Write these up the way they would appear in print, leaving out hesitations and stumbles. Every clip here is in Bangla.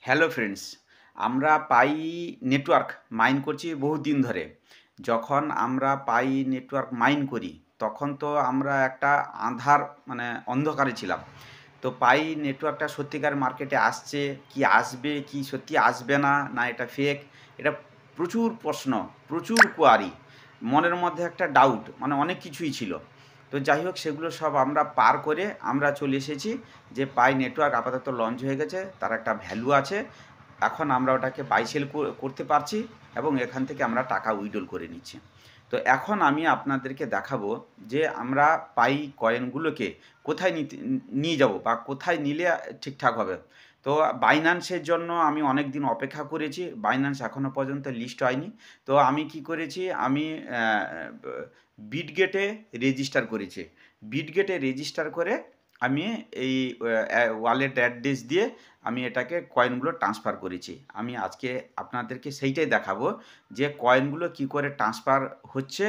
হ্যালো ফ্রেন্ডস, আমরা পাই নেটওয়ার্ক মাইন করছি বহুদিন ধরে। যখন আমরা পাই নেটওয়ার্ক মাইন করি, তখন তো আমরা একটা আঁধার মানে অন্ধকারে ছিলাম। তো পাই নেটওয়ার্কটা সত্যিকার মার্কেটে আসছে, কি আসবে, কি সত্যি আসবে না, না এটা ফেক, এটা প্রচুর প্রশ্ন, প্রচুর কোয়ারি। মনের মধ্যে একটা ডাউট, মানে অনেক কিছুই ছিল। তো যাই হোক, সেগুলো সব আমরা পার করে আমরা চলে এসেছি যে পাই নেটওয়ার্ক আপাতত লঞ্চ হয়ে গেছে, তার একটা ভ্যালু আছে। এখন আমরা ওটাকে বাই সেল করতে পারছি এবং এখান থেকে আমরা টাকা উইথড্রল করে নিচ্ছি। তো এখন আমি আপনাদেরকে দেখাবো যে আমরা পাই কয়েনগুলোকে কোথায় নিয়ে যাব বা কোথায় নিলে ঠিকঠাক হবে। তো বাইন্যান্সের জন্য আমি অনেক দিন অপেক্ষা করেছি, বাইন্যান্স এখনও পর্যন্ত লিস্ট হয়নি। তো আমি কি করেছি, আমি বিটগেটে রেজিস্টার করেছি। বিটগেটে রেজিস্টার করে আমি এই ওয়ালেট অ্যাড্রেস দিয়ে আমি এটাকে কয়েনগুলো ট্রান্সফার করেছি। আমি আজকে আপনাদেরকে সেইটাই দেখাবো যে কয়েনগুলো কি করে ট্রান্সফার হচ্ছে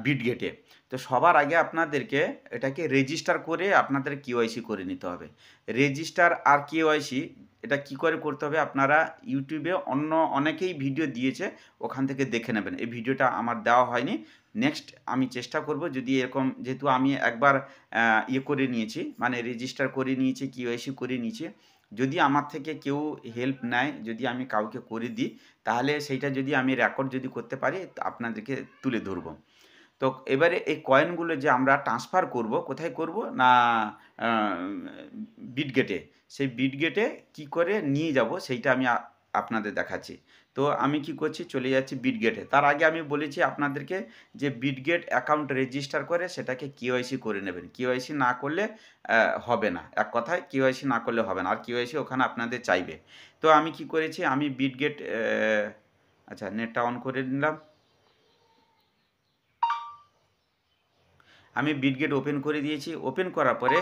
বিটগেটে। তো সবার আগে আপনাদেরকে এটাকে রেজিস্টার করে আপনাদের কেওয়াইসি করে নিতে হবে। রেজিস্টার আর কেওয়াইসি এটা কি করে করতে হবে, আপনারা ইউটিউবে অন্য অনেকেই ভিডিও দিয়েছে, ওখান থেকে দেখে নেবেন। এই ভিডিওটা আমার দেওয়া হয়নি। নেক্সট আমি চেষ্টা করব, যদি এরকম, যেহেতু আমি একবার ইয়ে করে নিয়েছি, মানে রেজিস্টার করে নিয়েছি, কেওয়াইসি করে নিয়েছি, যদি আমার থেকে কেউ হেল্প নেয়, যদি আমি কাউকে করে দিই, তাহলে সেইটা যদি আমি রেকর্ড যদি করতে পারি আপনাদেরকে তুলে ধরবো। তো এবারে এই কয়েনগুলো যে আমরা ট্রান্সফার করব, কোথায় করব না, বিটগেটে। সেই বিটগেটে কি করে নিয়ে যাব সেইটা আমি আপনাদের দেখাচ্ছি। তো আমি কি করছি, চলে যাচ্ছি বিটগেটে। তার আগে আমি বলেছি আপনাদেরকে যে বিটগেট অ্যাকাউন্ট রেজিস্টার করে সেটাকে কেওয়াইসি করে নেবেন। কেওয়াইসি না করলে হবে না, এক কথায় কেওয়াইসি না করলে হবে না, আর কেওয়াইসি ওখানে আপনাদের চাইবে। তো আমি কি করেছি, আমি বিটগেট, আচ্ছা নেটটা অন করে নিলাম, আমি বিটগেট ওপেন করে দিয়েছি। ওপেন করার পরে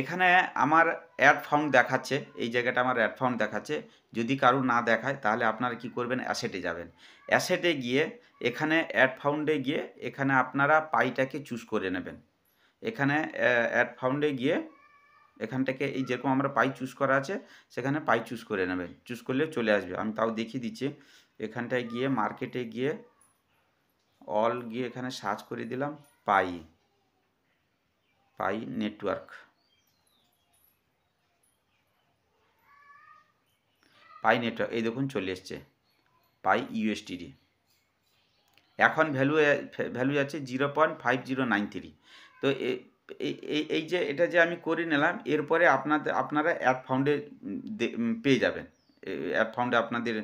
এখানে আমার অ্যাড ফাউন্ড দেখাচ্ছে, এই জায়গাটা আমার অ্যাড ফাউন্ড দেখাচ্ছে। যদি কারো না দেখায় তাহলে আপনারা কি করবেন, অ্যাসেটে যাবেন। অ্যাসেটে গিয়ে এখানে অ্যাড ফাউন্ডে গিয়ে এখানে আপনারা পাইটাকে চুজ করে নেবেন। এখানে অ্যাড ফাউন্ডে গিয়ে এখান থেকে এই যেরকম আমরা পাই চুজ করা আছে, সেখানে পাই চুজ করে নেবেন। চুজ করলে চলে আসবে, আমি তাও দেখিয়ে দিচ্ছি। এখানটায় গিয়ে মার্কেটে গিয়ে অল গিয়ে এখানে সার্চ করে দিলাম পাই, পাই নেটওয়ার্ক, পাই নেটওয়ার্ক, এই দেখুন চলে এসছে পাই ইউএসটিডি। এখন ভ্যালু যাচ্ছে 0.5093। তো এই যে এটা যে আমি করে নিলাম, এরপরে আপনারা অ্যাড ফাউন্ডে পেয়ে যাবেন, অ্যাড ফাউন্ডে আপনাদের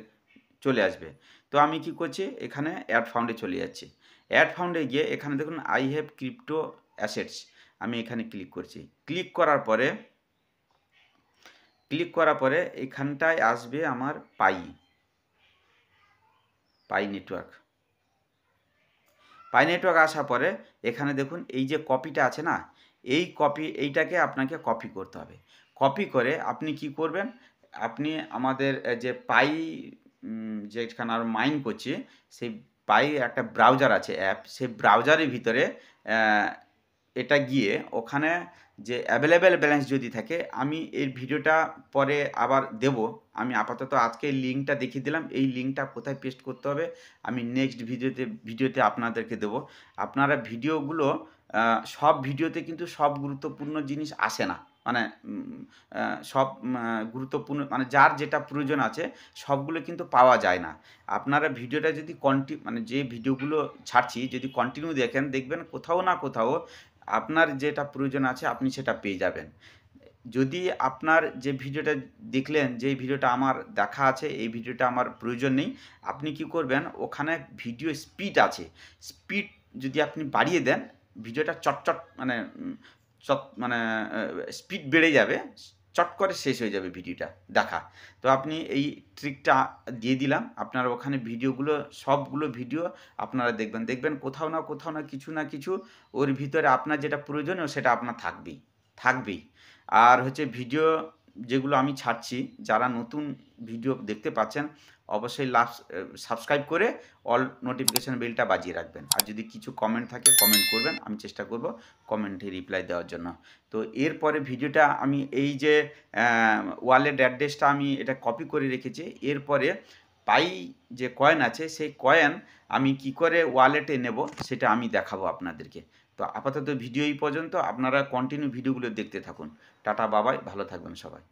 চলে আসবে। তো আমি কি করছি, এখানে অ্যাড ফাউন্ডে চলে যাচ্ছি। অ্যাড ফাউন্ডে গিয়ে এখানে দেখুন আই হ্যাভ ক্রিপ্টো অ্যাসেটস, আমি এখানে ক্লিক করছি। ক্লিক করার পরে এখানটায় আসবে আমার পাই নেটওয়ার্ক। পাই নেটওয়ার্ক আসার পরে এখানে দেখুন এই যে কপিটা আছে না, এইটাকে আপনাকে কপি করতে হবে। কপি করে আপনি কি করবেন, আপনি আমাদের যে পাই যেখানে আর মাইন করছি, সেই পাই একটা ব্রাউজার আছে, অ্যাপ, সেই ব্রাউজারের ভিতরে এটা গিয়ে ওখানে যে অ্যাভেলেবেল ব্যালেন্স যদি থাকে, আমি এই ভিডিওটা পরে আবার দেব। আমি আপাতত আজকে এই লিঙ্কটা দেখিয়ে দিলাম, এই লিঙ্কটা কোথায় পেস্ট করতে হবে আমি নেক্সট ভিডিওতে আপনাদেরকে দেবো। আপনারা ভিডিওগুলো, সব ভিডিওতে কিন্তু সব গুরুত্বপূর্ণ জিনিস আসে না, মানে সব গুরুত্বপূর্ণ, মানে যার যেটা প্রয়োজন আছে সবগুলো কিন্তু পাওয়া যায় না। আপনারা ভিডিওটা যদি মানে যে ভিডিওগুলো ছাড়ছি যদি কন্টিনিউ দেখবেন কোথাও না কোথাও আপনার যেটা প্রয়োজন আছে আপনি সেটা পেয়ে যাবেন। যদি আপনার যে ভিডিওটা দেখলেন, যে ভিডিওটা আমার দেখা আছে, এই ভিডিওটা আমার প্রয়োজন নেই, আপনি কি করবেন, ওখানে ভিডিও স্পিড আছে, স্পিড যদি আপনি বাড়িয়ে দেন, ভিডিওটা চটচট মানে মানে স্পিড বেড়ে যাবে, চট করে শেষ হয়ে যাবে ভিডিওটা দেখা। তো আপনি এই ট্রিকটা দিয়ে দিলাম, আপনারা ওখানে ভিডিওগুলো, সবগুলো ভিডিও আপনারা দেখবেন কোথাও না কিছু ওর ভিতরে আপনার যেটা প্রয়োজনীয় সেটা আপনার থাকবেই। আর হচ্ছে ভিডিও যেগুলো আমি ছাড়ছি, যারা নতুন ভিডিও দেখতে পাচ্ছেন অবশ্যই সাবস্ক্রাইব করে অল নোটিফিকেশন বেলটা বাজিয়ে রাখবেন। আর যদি কিছু কমেন্ট থাকে কমেন্ট করবেন, আমি চেষ্টা করব কমেন্টে রিপ্লাই দেওয়ার জন্য। তো এরপরে ভিডিওটা আমি এই যে ওয়ালেট অ্যাড্রেসটা আমি এটা কপি করে রেখেছি। এরপরে পাই যে কয়েন আছে সেই কয়েন আমি কি করে ওয়ালেটে নেব সেটা আমি দেখাবো আপনাদেরকে। তো আপাতত ভিডিও এই পর্যন্ত, আপনারা কন্টিনিউ ভিডিওগুলো দেখতে থাকুন। টাটা বাবাই, ভালো থাকবেন সবাই।